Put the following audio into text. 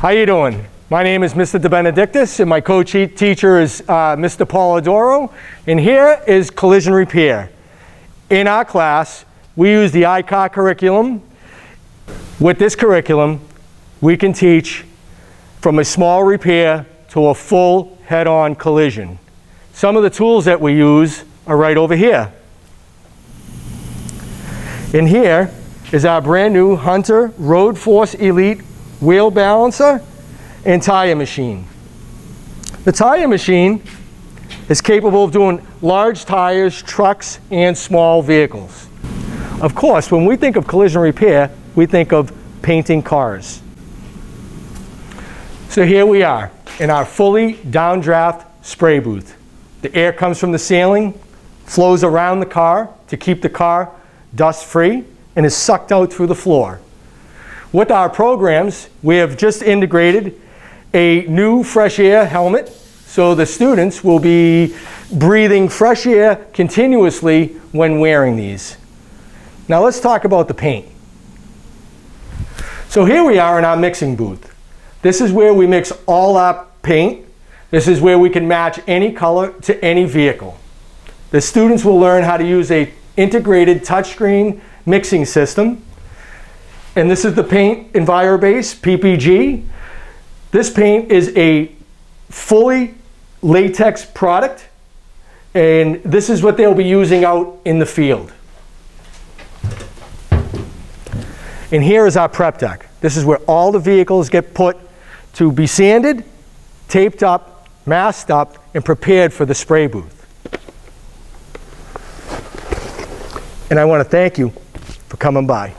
How you doing? My name is Mr. DeBenedictis, and my co-teacher is Mr. Polidoro, and here is Collision Repair. In our class, we use the ICAR curriculum. With this curriculum, we can teach from a small repair to a full head-on collision. Some of the tools that we use are right over here. In here is our brand new Hunter Road Force Elite wheel balancer and tire machine. The tire machine is capable of doing large tires, trucks, and small vehicles. Of course, when we think of collision repair, we think of painting cars. So here we are in our fully downdraft spray booth. The air comes from the ceiling, flows around the car to keep the car dust-free, and is sucked out through the floor. With our programs, we have just integrated a new fresh air helmet, so the students will be breathing fresh air continuously when wearing these. Now let's talk about the paint. So here we are in our mixing booth. This is where we mix all our paint. This is where we can match any color to any vehicle. The students will learn how to use an integrated touchscreen mixing system. And this is the paint EnviroBase PPG. This paint is a fully latex product, and this is what they'll be using out in the field. And here is our prep deck. This is where all the vehicles get put to be sanded, taped up, masked up, and prepared for the spray booth. And I want to thank you for coming by.